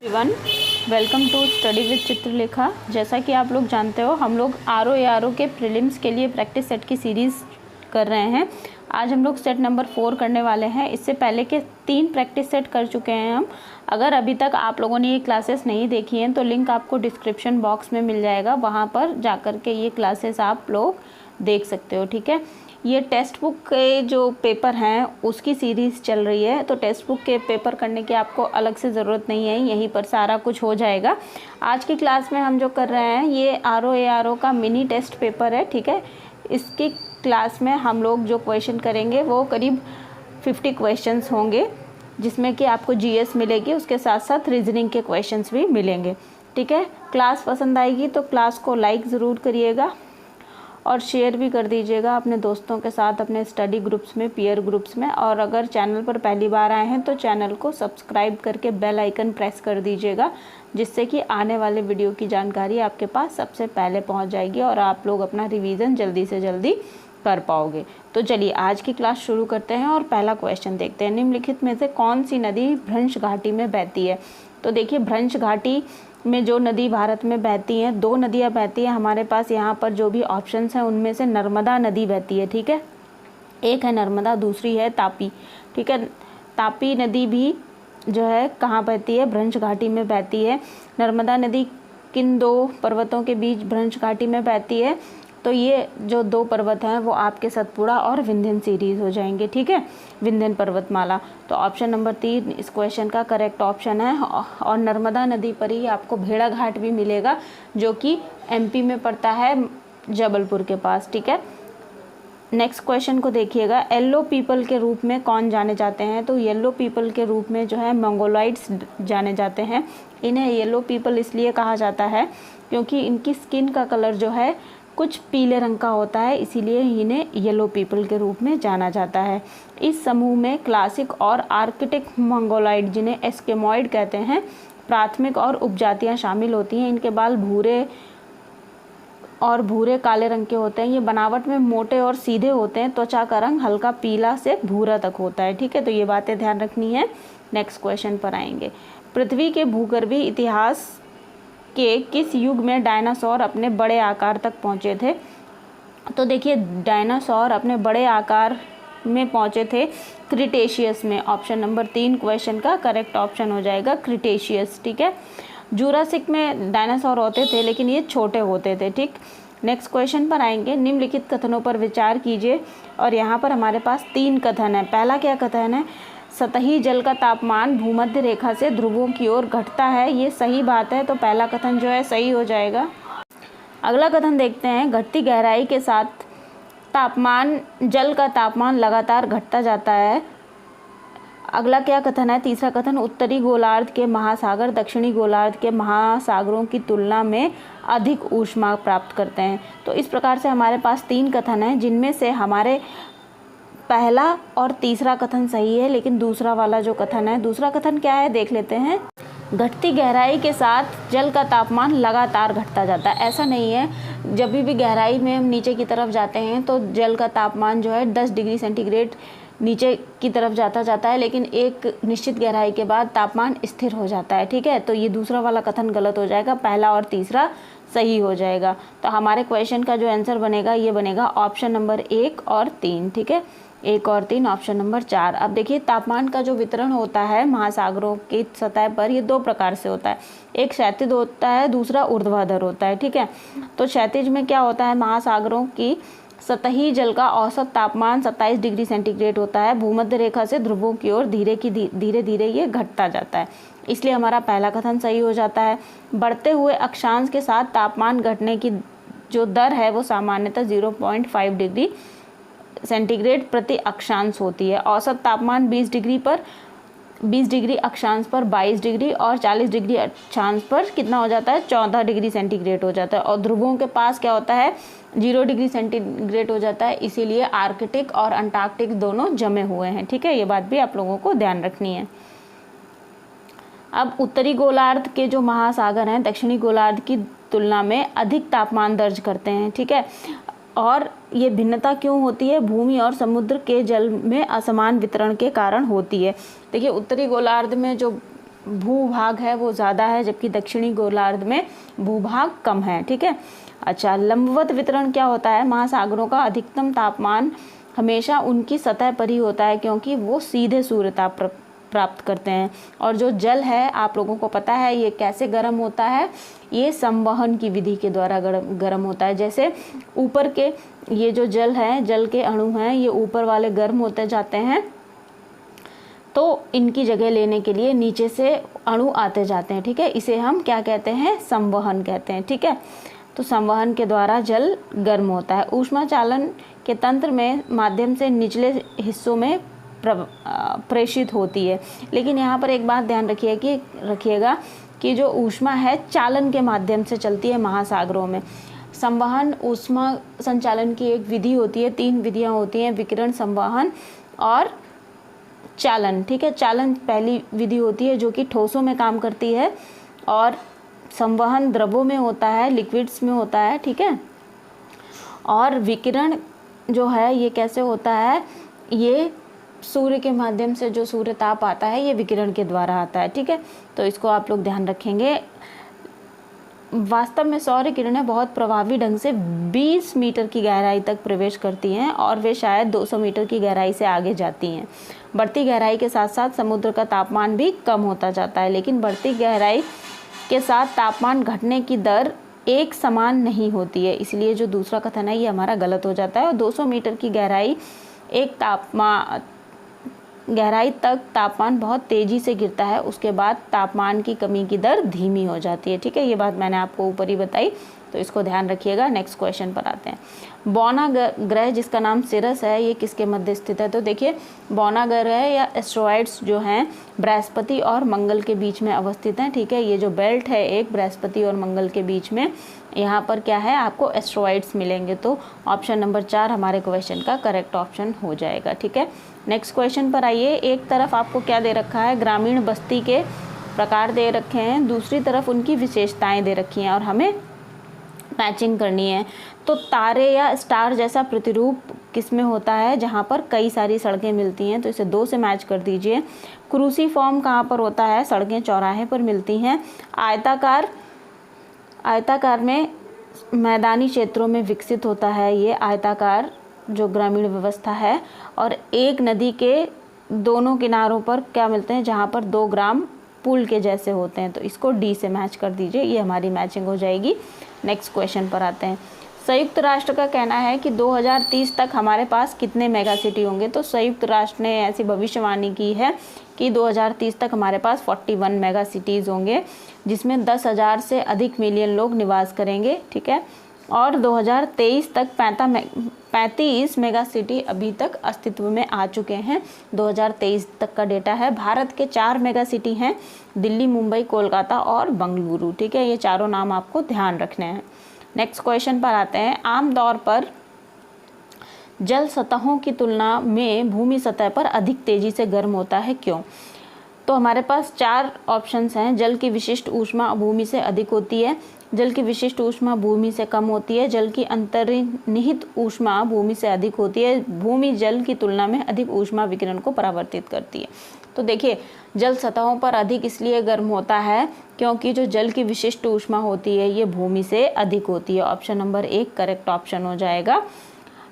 Everyone, welcome to study with Chitralekha. जैसा कि आप लोग जानते हो, हम लोग आर के प्रीलिम्स के लिए प्रैक्टिस सेट की सीरीज़ कर रहे हैं। आज हम लोग सेट नंबर 4 करने वाले हैं। इससे पहले के 3 प्रैक्टिस सेट कर चुके हैं हम। अगर अभी तक आप लोगों ने ये क्लासेस नहीं देखी हैं तो लिंक आपको डिस्क्रिप्शन बॉक्स में मिल जाएगा, वहाँ पर जाकर के ये क्लासेस आप लोग देख सकते हो। ठीक है, ये टेक्स्ट बुक के जो पेपर हैं उसकी सीरीज़ चल रही है, तो टेक्स्ट बुक के पेपर करने की आपको अलग से ज़रूरत नहीं है, यहीं पर सारा कुछ हो जाएगा। आज की क्लास में हम जो कर रहे हैं ये आर का मिनी टेस्ट पेपर है। ठीक है, इसकी क्लास में हम लोग जो क्वेश्चन करेंगे वो करीब 50 क्वेश्चंस होंगे, जिसमें कि आपको जीएस मिलेगी, उसके साथ साथ रीजनिंग के क्वेश्चंस भी मिलेंगे। ठीक है, क्लास पसंद आएगी तो क्लास को लाइक ज़रूर करिएगा और शेयर भी कर दीजिएगा अपने दोस्तों के साथ, अपने स्टडी ग्रुप्स में, पीयर ग्रुप्स में। और अगर चैनल पर पहली बार आए हैं तो चैनल को सब्सक्राइब करके बेल आइकन प्रेस कर दीजिएगा, जिससे कि आने वाले वीडियो की जानकारी आपके पास सबसे पहले पहुंच जाएगी और आप लोग अपना रिवीजन जल्दी से जल्दी कर पाओगे। तो चलिए आज की क्लास शुरू करते हैं और पहला क्वेश्चन देखते हैं। निम्नलिखित में से कौन सी नदी भ्रंश घाटी में बहती है? तो देखिए, भ्रंश घाटी में जो नदी भारत में बहती हैं, 2 नदियाँ बहती हैं हमारे पास। यहाँ पर जो भी ऑप्शंस हैं उनमें से नर्मदा नदी बहती है। ठीक है, एक है नर्मदा, दूसरी है तापी। ठीक है, तापी नदी भी जो है कहाँ बहती है? भ्रंश घाटी में बहती है। नर्मदा नदी किन 2 पर्वतों के बीच भ्रंश घाटी में बहती है? तो ये जो 2 पर्वत हैं वो आपके सतपुड़ा और विंध्यन सीरीज़ हो जाएंगे। ठीक है, विंध्यन पर्वतमाला। तो ऑप्शन नंबर 3 इस क्वेश्चन का करेक्ट ऑप्शन है। और नर्मदा नदी पर ही आपको भेड़ा घाट भी मिलेगा, जो कि एमपी में पड़ता है, जबलपुर के पास। ठीक है, नेक्स्ट क्वेश्चन को देखिएगा। येलो पीपल के रूप में कौन जाने जाते हैं? तो येलो पीपल के रूप में जो है मंगोलॉइड्स जाने जाते हैं। इन्हें येलो पीपल इसलिए कहा जाता है क्योंकि इनकी स्किन का कलर जो है कुछ पीले रंग का होता है, इसीलिए इन्हें येलो पीपल के रूप में जाना जाता है। इस समूह में क्लासिक और आर्कटिक मंगोलॉइड, जिन्हें एस्किमोइड कहते हैं, प्राथमिक और उपजातियां शामिल होती हैं। इनके बाल भूरे और भूरे काले रंग के होते हैं। ये बनावट में मोटे और सीधे होते हैं। त्वचा का रंग हल्का पीला से भूरा तक होता है। ठीक है, तो ये बातें ध्यान रखनी है। नेक्स्ट क्वेश्चन पर आएंगे। पृथ्वी के भूगर्भीय इतिहास के किस युग में डायनासोर अपने बड़े आकार तक पहुँचे थे? तो देखिए, डायनासोर अपने बड़े आकार में पहुँचे थे क्रिटेशियस में। ऑप्शन नंबर 3 क्वेश्चन का करेक्ट ऑप्शन हो जाएगा क्रिटेशियस। ठीक है, जुरासिक में डायनासोर होते थे लेकिन ये छोटे होते थे। ठीक, नेक्स्ट क्वेश्चन पर आएंगे। निम्नलिखित कथनों पर विचार कीजिए। और यहाँ पर हमारे पास 3 कथन है। पहला क्या कथन है? सतही जल का तापमान भूमध्य रेखा से ध्रुवों की ओर घटता है। ये सही बात है, तो पहला कथन जो है सही हो जाएगा। अगला कथन देखते हैं। घटती गहराई के साथ तापमान, जल का तापमान लगातार घटता जाता है। अगला क्या कथन है? तीसरा कथन, उत्तरी गोलार्ध के महासागर दक्षिणी गोलार्ध के महासागरों की तुलना में अधिक ऊष्मा प्राप्त करते हैं। तो इस प्रकार से हमारे पास 3 कथन हैं, जिनमें से हमारे पहला और तीसरा कथन सही है, लेकिन दूसरा वाला जो कथन है, दूसरा कथन क्या है देख लेते हैं। घटती गहराई के साथ जल का तापमान लगातार घटता जाता है। ऐसा नहीं है, जब भी गहराई में हम नीचे की तरफ जाते हैं तो जल का तापमान जो है 10 डिग्री सेंटीग्रेड नीचे की तरफ जाता है, लेकिन एक निश्चित गहराई के बाद तापमान स्थिर हो जाता है। ठीक है, तो ये दूसरा वाला कथन गलत हो जाएगा, पहला और तीसरा सही हो जाएगा। तो हमारे क्वेश्चन का जो आंसर बनेगा ये बनेगा ऑप्शन नंबर 1 और 3। ठीक है, 1 और 3, ऑप्शन नंबर 4। अब देखिए, तापमान का जो वितरण होता है महासागरों की सतह पर, ये 2 प्रकार से होता है। एक क्षैतिज होता है, दूसरा ऊर्ध्वाधर होता है। ठीक है, तो क्षैतिज में क्या होता है? महासागरों की सतही जल का औसत तापमान 27 डिग्री सेंटीग्रेड होता है। भूमध्य रेखा से ध्रुवों की ओर धीरे धीरे ये घटता जाता है, इसलिए हमारा पहला कथन सही हो जाता है। बढ़ते हुए अक्षांश के साथ तापमान घटने की जो दर है वो सामान्यतः 0.5 डिग्री सेंटीग्रेड प्रति अक्षांश होती है। औसत तापमान 20 डिग्री अक्षांश पर 22 डिग्री और 40 डिग्री अक्षांश पर कितना हो जाता है? 14 डिग्री सेंटीग्रेड हो जाता है। और ध्रुवों के पास क्या होता है? 0 डिग्री सेंटीग्रेड हो जाता है, इसीलिए आर्कटिक और अंटार्कटिक दोनों जमे हुए हैं। ठीक है, ये बात भी आप लोगों को ध्यान रखनी है। अब उत्तरी गोलार्ध के जो महासागर हैं दक्षिणी गोलार्ध की तुलना में अधिक तापमान दर्ज करते हैं। ठीक है, और ये भिन्नता क्यों होती है? भूमि और समुद्र के जल में असमान वितरण के कारण होती है। देखिए, उत्तरी गोलार्ध में जो भूभाग है वो ज़्यादा है, जबकि दक्षिणी गोलार्ध में भूभाग कम है। ठीक है। अच्छा, लंबवत वितरण क्या होता है? महासागरों का अधिकतम तापमान हमेशा उनकी सतह पर ही होता है, क्योंकि वो सीधे सूर्य ताप प्राप्त करते हैं। और जो जल है, आप लोगों को पता है ये कैसे गर्म होता है? ये संवहन की विधि के द्वारा गर्म होता है। जैसे ऊपर के ये जो जल है, जल के अणु हैं, ये ऊपर वाले गर्म होते जाते हैं, तो इनकी जगह लेने के लिए नीचे से अणु आते जाते हैं। ठीक है, इसे हम क्या कहते हैं? संवहन कहते हैं। ठीक है, तो संवहन के द्वारा जल गर्म होता है। ऊष्मा चालन के तंत्र में माध्यम से निचले हिस्सों में प्रेषित होती है। लेकिन यहाँ पर एक बात ध्यान रखिएगा कि जो ऊष्मा है चालन के माध्यम से चलती है महासागरों में। संवहन ऊष्मा संचालन की एक विधि होती है, 3 विधियाँ होती हैं, विकिरण, संवहन और चालन। ठीक है, चालन पहली विधि होती है जो कि ठोसों में काम करती है, और संवहन द्रवों में होता है, लिक्विड्स में होता है। ठीक है, और विकिरण जो है ये कैसे होता है? ये सूर्य के माध्यम से जो सूर्य ताप आता है ये विकिरण के द्वारा आता है। ठीक है, तो इसको आप लोग ध्यान रखेंगे। वास्तव में सौर किरणें बहुत प्रभावी ढंग से 20 मीटर की गहराई तक प्रवेश करती हैं, और वे शायद 200 मीटर की गहराई से आगे जाती हैं। बढ़ती गहराई के साथ साथ समुद्र का तापमान भी कम होता जाता है, लेकिन बढ़ती गहराई के साथ तापमान घटने की दर एक समान नहीं होती है। इसलिए जो दूसरा कथन है ये हमारा गलत हो जाता है। और 200 मीटर की गहराई तक तापमान बहुत तेज़ी से गिरता है, उसके बाद तापमान की कमी की दर धीमी हो जाती है। ठीक है, ये बात मैंने आपको ऊपर ही बताई, तो इसको ध्यान रखिएगा। नेक्स्ट क्वेश्चन पर आते हैं। बौना ग्रह जिसका नाम सिरस है, ये किसके मध्य स्थित है? तो देखिए, बौना ग्रह या एस्ट्रॉइड्स जो हैं बृहस्पति और मंगल के बीच में अवस्थित हैं। ठीक है, ये जो बेल्ट है एक बृहस्पति और मंगल के बीच में, यहाँ पर क्या है? आपको एस्ट्रॉइड्स मिलेंगे। तो ऑप्शन नंबर 4 हमारे क्वेश्चन का करेक्ट ऑप्शन हो जाएगा। ठीक है, नेक्स्ट क्वेश्चन पर आइए। एक तरफ आपको क्या दे रखा है? ग्रामीण बस्ती के प्रकार दे रखे हैं, दूसरी तरफ उनकी विशेषताएं दे रखी हैं, और हमें मैचिंग करनी है। तो तारे या स्टार जैसा प्रतिरूप किसमें होता है? जहाँ पर कई सारी सड़कें मिलती हैं, तो इसे 2 से मैच कर दीजिए। क्रूसीफॉर्म कहाँ पर होता है? सड़कें चौराहे पर मिलती हैं। आयताकार में मैदानी क्षेत्रों में विकसित होता है ये आयताकार जो ग्रामीण व्यवस्था है। और एक नदी के दोनों किनारों पर क्या मिलते हैं? जहाँ पर 2 ग्राम पुल के जैसे होते हैं, तो इसको डी से मैच कर दीजिए, ये हमारी मैचिंग हो जाएगी। नेक्स्ट क्वेश्चन पर आते हैं। संयुक्त राष्ट्र का कहना है कि 2030 तक हमारे पास कितने मेगा सिटी होंगे? तो संयुक्त राष्ट्र ने ऐसी भविष्यवाणी की है कि 2030 तक हमारे पास 41 मेगा सिटीज़ होंगे, जिसमें 10,000 से अधिक मिलियन लोग निवास करेंगे। ठीक है, और 2023 तक 35 मेगा सिटी अभी तक अस्तित्व में आ चुके हैं। 2023 तक का डेटा है। भारत के 4 मेगा सिटी हैं, दिल्ली, मुंबई, कोलकाता और बेंगलुरु। ठीक है, ये चारों नाम आपको ध्यान रखने हैं। नेक्स्ट क्वेश्चन पर आते हैं। आमतौर पर जल सतहों की तुलना में भूमि सतह पर अधिक तेजी से गर्म होता है, क्यों? तो हमारे पास 4 ऑप्शंस हैं। जल की विशिष्ट ऊष्मा भूमि से अधिक होती है, जल की विशिष्ट ऊष्मा भूमि से कम होती है, जल की अंतर्निहित ऊष्मा भूमि से अधिक होती है, भूमि जल की तुलना में अधिक ऊष्मा विकिरण को परावर्तित करती है। तो देखिए, जल सतहों पर अधिक इसलिए गर्म होता है क्योंकि जो जल की विशिष्ट ऊष्मा होती है ये भूमि से अधिक होती है। ऑप्शन नंबर 1 करेक्ट ऑप्शन हो जाएगा।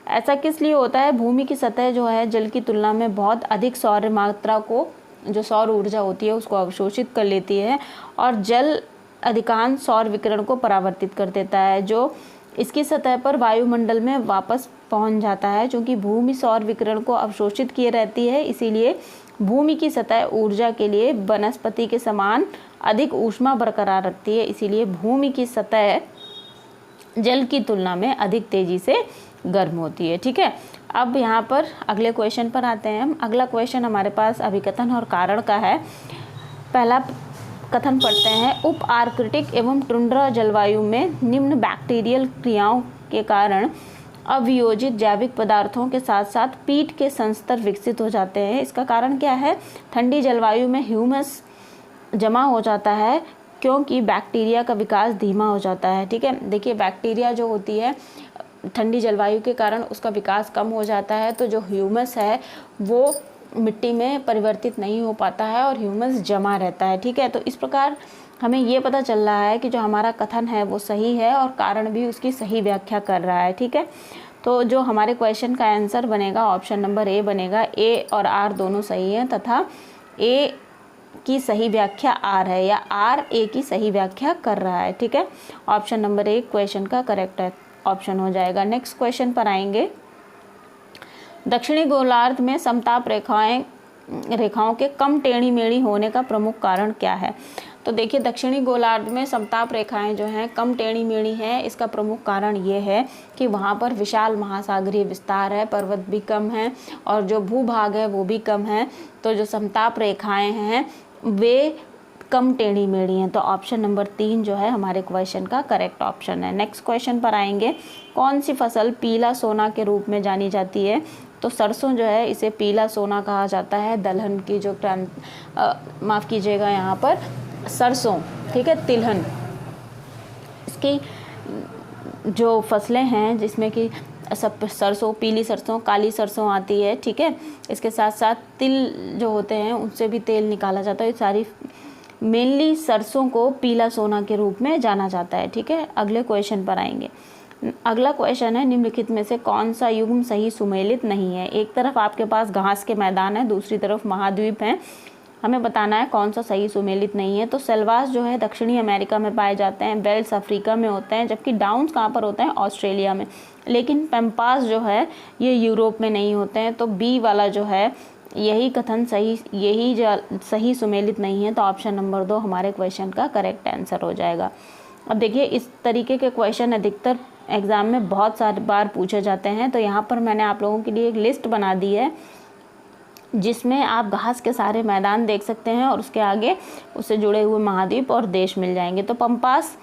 ऐसा किस लिए होता है? भूमि की सतह जो है जल की तुलना में बहुत अधिक सौर मात्रा को, जो सौर ऊर्जा होती है उसको अवशोषित कर लेती है, और जल अधिकांश सौर विकिरण को परावर्तित कर देता है, जो इसकी सतह पर वायुमंडल में वापस पहुंच जाता है। चूँकि भूमि सौर विकिरण को अवशोषित किए रहती है, इसीलिए भूमि की सतह ऊर्जा के लिए वनस्पति के समान अधिक ऊष्मा बरकरार रखती है, इसीलिए भूमि की सतह जल की तुलना में अधिक तेजी से गर्म होती है। ठीक है, अब यहाँ पर अगले क्वेश्चन पर आते हैं हम। अगला क्वेश्चन हमारे पास अभिकथन और कारण का है। पहला कथन पढ़ते हैं। उप आर्कटिक एवं टुंड्रा जलवायु में निम्न बैक्टीरियल क्रियाओं के कारण अवियोजित जैविक पदार्थों के साथ साथ पीट के संस्तर विकसित हो जाते हैं। इसका कारण क्या है? ठंडी जलवायु में ह्यूमस जमा हो जाता है क्योंकि बैक्टीरिया का विकास धीमा हो जाता है। ठीक है, देखिए बैक्टीरिया जो होती है ठंडी जलवायु के कारण उसका विकास कम हो जाता है, तो जो ह्यूमस है वो मिट्टी में परिवर्तित नहीं हो पाता है और ह्यूमस जमा रहता है। ठीक है, तो इस प्रकार हमें ये पता चल रहा है कि जो हमारा कथन है वो सही है और कारण भी उसकी सही व्याख्या कर रहा है। ठीक है, तो जो हमारे क्वेश्चन का आंसर बनेगा ऑप्शन नंबर ए बनेगा। ए और आर दोनों सही हैं तथा ए की सही व्याख्या आर है या आर ए की सही व्याख्या कर रहा है। ठीक है, ऑप्शन नंबर ए क्वेश्चन का करेक्ट ऑप्शन हो जाएगा। नेक्स्ट क्वेश्चन पर आएंगे। दक्षिणी गोलार्ध में समताप रेखाओं के कम टेढ़ी मेढ़ी होने का प्रमुख कारण क्या है? तो देखिए, दक्षिणी गोलार्ध में समताप रेखाएं जो हैं कम टेढ़ी मेढ़ी हैं। इसका प्रमुख कारण ये है कि वहाँ पर विशाल महासागरीय विस्तार है, पर्वत भी कम हैं और जो भूभाग है वो भी कम है। तो जो समताप रेखाएं हैं वे कम टेढ़ी मेढ़ी हैं। तो ऑप्शन नंबर 3 जो है हमारे क्वेश्चन का करेक्ट ऑप्शन है। नेक्स्ट क्वेश्चन पर आएंगे। कौन सी फसल पीला सोना के रूप में जानी जाती है? तो सरसों जो है इसे पीला सोना कहा जाता है। दलहन की जो माफ़ कीजिएगा यहाँ पर सरसों, ठीक है, तिलहन, इसकी जो फसलें हैं जिसमें कि सब सरसों, पीली सरसों, काली सरसों आती है। ठीक है, इसके साथ साथ तिल जो होते हैं उनसे भी तेल निकाला जाता है। ये सारी मेनली सरसों को पीला सोना के रूप में जाना जाता है। ठीक है, अगले क्वेश्चन पर आएंगे। अगला क्वेश्चन है, निम्नलिखित में से कौन सा युग्म सही सुमेलित नहीं है? एक तरफ आपके पास घास के मैदान है, दूसरी तरफ महाद्वीप है। हमें बताना है कौन सा सही सुमेलित नहीं है। तो सेल्वास जो है दक्षिणी अमेरिका में पाए जाते हैं, बेल्ट्स अफ्रीका में होते हैं, जबकि डाउन्स कहाँ पर होते हैं? ऑस्ट्रेलिया में। लेकिन पैम्पास जो है ये यूरोप में नहीं होते हैं। तो बी वाला जो है यही कथन सही, यही जो सही सुमेलित नहीं है। तो ऑप्शन नंबर 2 हमारे क्वेश्चन का करेक्ट आंसर हो जाएगा। अब देखिए, इस तरीके के क्वेश्चन अधिकतर एग्ज़ाम में बहुत सारे बार पूछे जाते हैं। तो यहाँ पर मैंने आप लोगों के लिए एक लिस्ट बना दी है जिसमें आप घास के सारे मैदान देख सकते हैं और उसके आगे उससे जुड़े हुए महाद्वीप और देश मिल जाएंगे। तो पंपास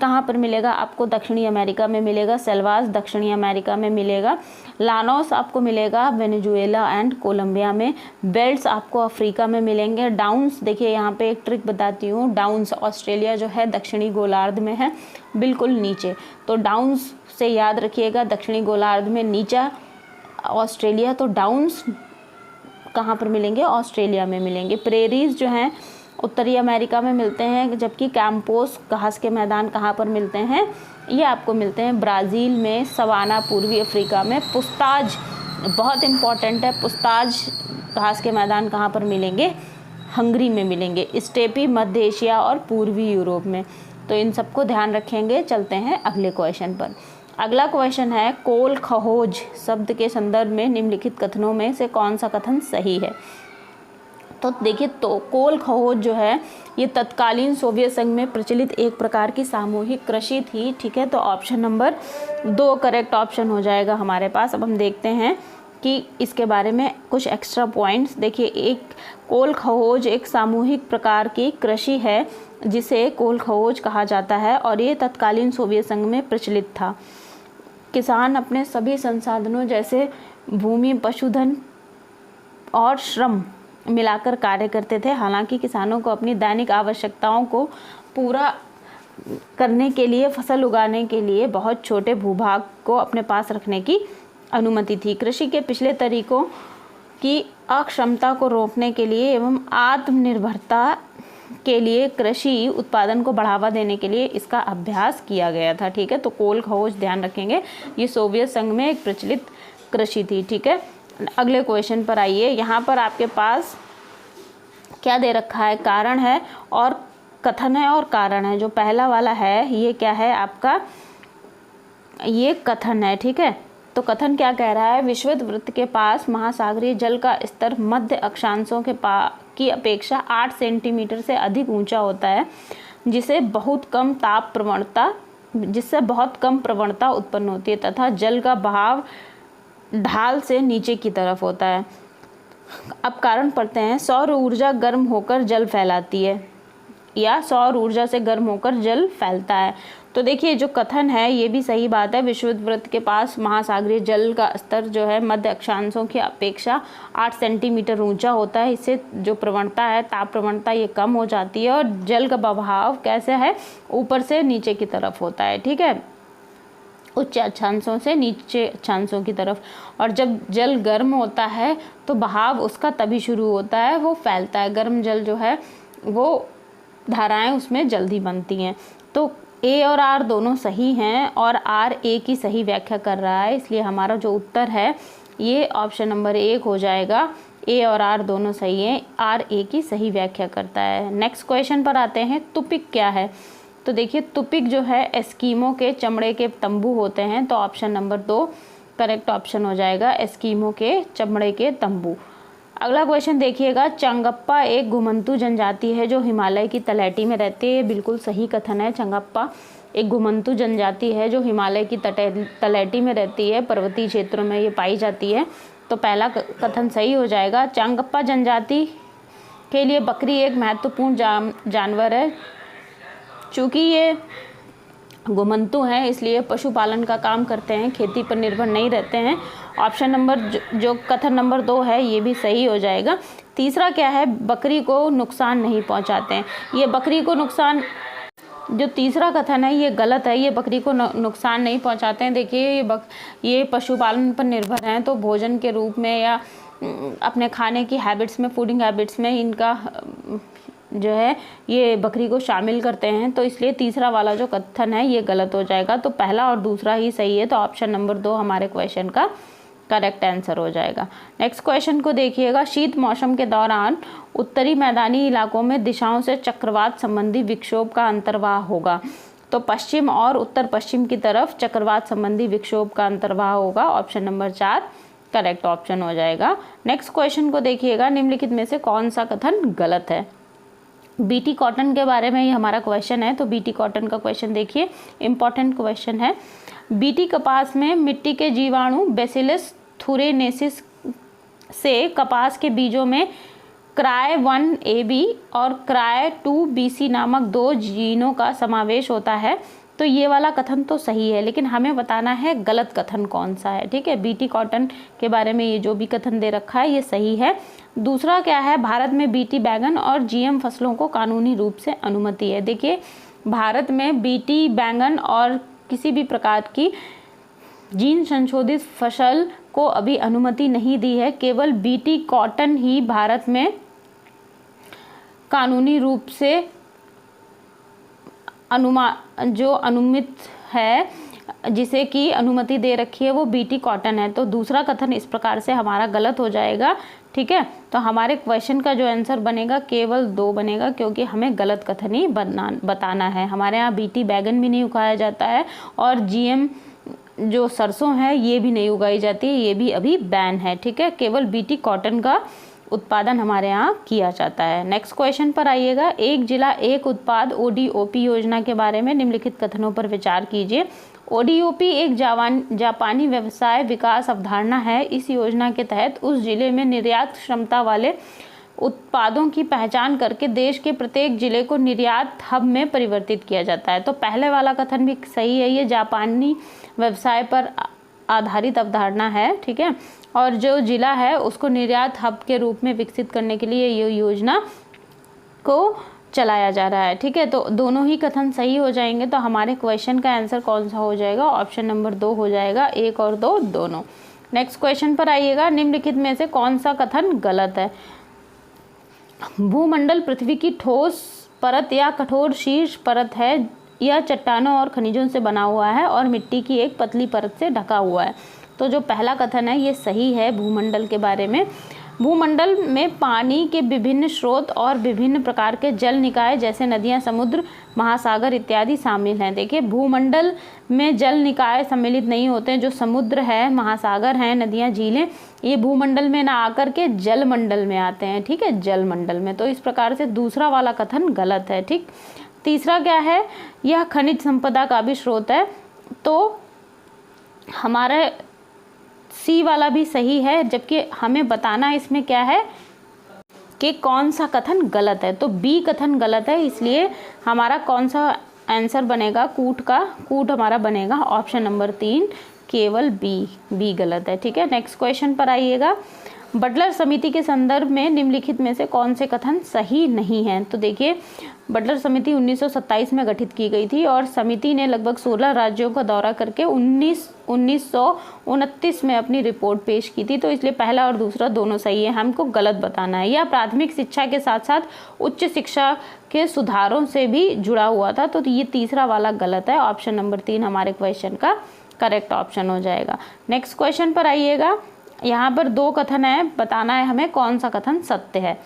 कहाँ पर मिलेगा? आपको दक्षिणी अमेरिका में मिलेगा। सेल्वास दक्षिणी अमेरिका में मिलेगा। लानोस आपको मिलेगा वेनेजुएला एंड कोलंबिया में। बेल्ट्स आपको अफ्रीका में मिलेंगे। डाउन्स, देखिए यहाँ पे एक ट्रिक बताती हूँ। डाउन्स ऑस्ट्रेलिया जो है दक्षिणी गोलार्ध में है, बिल्कुल नीचे। तो डाउन्स से याद रखिएगा, दक्षिणी गोलार्ध में नीचा ऑस्ट्रेलिया। तो डाउन्स कहाँ पर मिलेंगे? ऑस्ट्रेलिया में मिलेंगे। प्रेरीज जो हैं उत्तरी अमेरिका में मिलते हैं, जबकि कैंपोस घास के मैदान कहाँ पर मिलते हैं? ये आपको मिलते हैं ब्राज़ील में, सवाना पूर्वी अफ्रीका में। पुस्ताज बहुत इम्पॉर्टेंट है, पुस्ताज घास के मैदान कहाँ पर मिलेंगे? हंगरी में मिलेंगे। स्टेपी मध्य एशिया और पूर्वी यूरोप में। तो इन सबको ध्यान रखेंगे। चलते हैं अगले क्वेश्चन पर। अगला क्वेश्चन है, कोल खहोज शब्द के संदर्भ में निम्नलिखित कथनों में से कौन सा कथन सही है? तो देखिए, तो कोल खहोज जो है ये तत्कालीन सोवियत संघ में प्रचलित एक प्रकार की सामूहिक कृषि थी। ठीक है, तो ऑप्शन नंबर 2 करेक्ट ऑप्शन हो जाएगा हमारे पास। अब हम देखते हैं कि इसके बारे में कुछ एक्स्ट्रा पॉइंट्स। देखिए, एक कोल खहोज एक सामूहिक प्रकार की कृषि है जिसे कोल खहोज कहा जाता है और ये तत्कालीन सोवियत संघ में प्रचलित था। किसान अपने सभी संसाधनों जैसे भूमि, पशुधन और श्रम मिलाकर कार्य करते थे। हालांकि किसानों को अपनी दैनिक आवश्यकताओं को पूरा करने के लिए, फसल उगाने के लिए बहुत छोटे भूभाग को अपने पास रखने की अनुमति थी। कृषि के पिछले तरीकों की अक्षमता को रोकने के लिए एवं आत्मनिर्भरता के लिए कृषि उत्पादन को बढ़ावा देने के लिए इसका अभ्यास किया गया था। ठीक है, तो कोल खहोज ध्यान रखेंगे, ये सोवियत संघ में एक प्रचलित कृषि थी। ठीक है, अगले क्वेश्चन पर आइए। यहाँ पर आपके पास क्या दे रखा है? कारण है और कथन है और कारण है। जो पहला वाला है ये क्या है आपका? ये कथन है। ठीक है, तो कथन क्या कह रहा है? विषुवत वृत्त के पास महासागरीय जल का स्तर मध्य अक्षांशों की अपेक्षा 8 सेंटीमीटर से अधिक ऊंचा होता है, जिससे बहुत कम प्रवणता उत्पन्न होती है तथा जल का बहाव ढाल से नीचे की तरफ होता है। अब कारण पढ़ते हैं। सौर ऊर्जा गर्म होकर जल फैलाती है या सौर ऊर्जा से गर्म होकर जल फैलता है। तो देखिए, जो कथन है ये भी सही बात है। विषुवत वृत्त के पास महासागरीय जल का स्तर जो है मध्य अक्षांशों की अपेक्षा 8 सेंटीमीटर ऊंचा होता है। इससे जो प्रवणता है, ताप प्रवणता, ये कम हो जाती है और जल का बहाव कैसे है? ऊपर से नीचे की तरफ होता है। ठीक है, उच्च अक्षांशों से नीचे अक्षांशों की तरफ। और जब जल गर्म होता है तो बहाव उसका तभी शुरू होता है, वो फैलता है। गर्म जल जो है वो धाराएं उसमें जल्दी बनती हैं। तो ए और आर दोनों सही हैं और आर ए की सही व्याख्या कर रहा है, इसलिए हमारा जो उत्तर है ये ऑप्शन नंबर 1 हो जाएगा। ए और आर दोनों सही हैं, आर ए की सही व्याख्या करता है। नेक्स्ट क्वेश्चन पर आते हैं, तुपिक क्या है? तो देखिए तुपिक जो है एस्कीमो के चमड़े के तंबू होते हैं, तो ऑप्शन नंबर 2 करेक्ट ऑप्शन हो जाएगा, एस्कीमो के चमड़े के तंबू। अगला क्वेश्चन देखिएगा, चंगप्पा एक घुमंतू जनजाति है जो हिमालय की तलहटी में रहती है। बिल्कुल सही कथन है, चंगप्पा एक घुमंतू जनजाति है जो हिमालय की तलहटी में रहती है, पर्वतीय क्षेत्रों में ये पाई जाती है। तो पहला कथन सही हो जाएगा। चंगप्पा जनजाति के लिए बकरी एक महत्वपूर्ण जानवर है। चूँकि ये घुमंतू हैं इसलिए पशुपालन का काम करते हैं, खेती पर निर्भर नहीं रहते हैं। ऑप्शन नंबर जो कथन नंबर 2 है ये भी सही हो जाएगा। तीसरा क्या है, बकरी को नुकसान नहीं पहुंचाते हैं। ये बकरी को नुकसान, जो तीसरा कथन है ये गलत है, ये बकरी को नुकसान नहीं पहुंचाते हैं। देखिए ये पशुपालन पर निर्भर हैं, तो भोजन के रूप में या अपने खाने की हैबिट्स में, फूडिंग हैबिट्स में इनका जो है ये बकरी को शामिल करते हैं, तो इसलिए तीसरा वाला जो कथन है ये गलत हो जाएगा। तो पहला और दूसरा ही सही है, तो ऑप्शन नंबर 2 हमारे क्वेश्चन का करेक्ट आंसर हो जाएगा। नेक्स्ट क्वेश्चन को देखिएगा, शीत मौसम के दौरान उत्तरी मैदानी इलाकों में दिशाओं से चक्रवात संबंधी विक्षोभ का अंतर्वाह होगा। तो पश्चिम और उत्तर पश्चिम की तरफ चक्रवात संबंधी विक्षोभ का अंतर्वाह होगा। ऑप्शन नंबर 4 करेक्ट ऑप्शन हो जाएगा। नेक्स्ट क्वेश्चन को देखिएगा, निम्नलिखित में से कौन सा कथन गलत है? बीटी कॉटन के बारे में ये हमारा क्वेश्चन है, तो बीटी कॉटन का क्वेश्चन देखिए, इंपॉर्टेंट क्वेश्चन है। बीटी कपास में मिट्टी के जीवाणु बेसिलस थुरेनेसिस से कपास के बीजों में क्राय 1 AB और क्राय 2 BC नामक 2 जीनों का समावेश होता है। तो ये वाला कथन तो सही है, लेकिन हमें बताना है गलत कथन कौन सा है। ठीक है, बीटी कॉटन के बारे में ये जो भी कथन दे रखा है ये सही है। दूसरा क्या है, भारत में बीटी बैंगन और GM फसलों को कानूनी रूप से अनुमति है। देखिए भारत में बीटी बैंगन और किसी भी प्रकार की जीन संशोधित फसल को अभी अनुमति नहीं दी है, केवल बीटी कॉटन ही भारत में कानूनी रूप से अनुमित है, जिसे की अनुमति दे रखी है वो बीटी कॉटन है। तो दूसरा कथन इस प्रकार से हमारा गलत हो जाएगा। ठीक है, तो हमारे क्वेश्चन का जो आंसर बनेगा केवल 2 बनेगा, क्योंकि हमें गलत कथन ही बताना है। हमारे यहाँ बीटी बैगन भी नहीं उगाया जाता है और GM जो सरसों है ये भी नहीं उगाई जाती है, ये भी अभी बैन है। ठीक है, केवल बीटी कॉटन का उत्पादन हमारे यहाँ किया जाता है। नेक्स्ट क्वेश्चन पर आइएगा, एक जिला एक उत्पाद ODOP योजना के बारे में निम्नलिखित कथनों पर विचार कीजिए। ODOP एक जापानी व्यवसाय विकास अवधारणा है। इस योजना के तहत उस जिले में निर्यात क्षमता वाले उत्पादों की पहचान करके देश के प्रत्येक जिले को निर्यात हब में परिवर्तित किया जाता है। तो पहले वाला कथन भी सही है, ये जापानी व्यवसाय पर आधारित अवधारणा है। ठीक है, और जो जिला है उसको निर्यात हब के रूप में विकसित करने के लिए ये योजना को चलाया जा रहा है। ठीक है, तो दोनों ही कथन सही हो जाएंगे। तो हमारे क्वेश्चन का आंसर कौन सा हो जाएगा? ऑप्शन नंबर 2 हो जाएगा, 1 और 2 दोनों। नेक्स्ट क्वेश्चन पर आइएगा, निम्नलिखित में से कौन सा कथन गलत है? भूमंडल पृथ्वी की ठोस परत या कठोर शीर्ष परत है। यह चट्टानों और खनिजों से बना हुआ है और मिट्टी की एक पतली परत से ढका हुआ है। तो जो पहला कथन है ये सही है भूमंडल के बारे में। भूमंडल में पानी के विभिन्न स्रोत और विभिन्न प्रकार के जल निकाय जैसे नदियां, समुद्र, महासागर इत्यादि शामिल हैं। देखिए भूमंडल में जल निकाय सम्मिलित नहीं होते हैं। जो समुद्र है, महासागर हैं, नदियां, झीलें, ये भूमंडल में ना आकर के जल मंडल में आते हैं। ठीक है, जल मंडल में। तो इस प्रकार से दूसरा वाला कथन गलत है। ठीक, तीसरा क्या है, यह खनिज संपदा का भी स्रोत है। तो हमारे सी वाला भी सही है, जबकि हमें बताना इसमें क्या है कि कौन सा कथन गलत है। तो बी कथन गलत है, इसलिए हमारा कौन सा आंसर बनेगा? कूट हमारा बनेगा ऑप्शन नंबर 3, केवल बी गलत है। ठीक है, नेक्स्ट क्वेश्चन पर आइएगा। बटलर समिति के संदर्भ में निम्नलिखित में से कौन से कथन सही नहीं हैं? तो देखिए, बटलर समिति 1927 में गठित की गई थी और समिति ने लगभग 16 राज्यों का दौरा करके 1929 में अपनी रिपोर्ट पेश की थी। तो इसलिए पहला और दूसरा दोनों सही है, हमको गलत बताना है। यह प्राथमिक शिक्षा के साथ साथ उच्च शिक्षा के सुधारों से भी जुड़ा हुआ था, तो ये तीसरा वाला गलत है। ऑप्शन नंबर 3 हमारे क्वेश्चन का करेक्ट ऑप्शन हो जाएगा। नेक्स्ट क्वेश्चन पर आइएगा। यहाँ पर 2 कथन है, बताना है हमें कौन सा कथन सत्य है।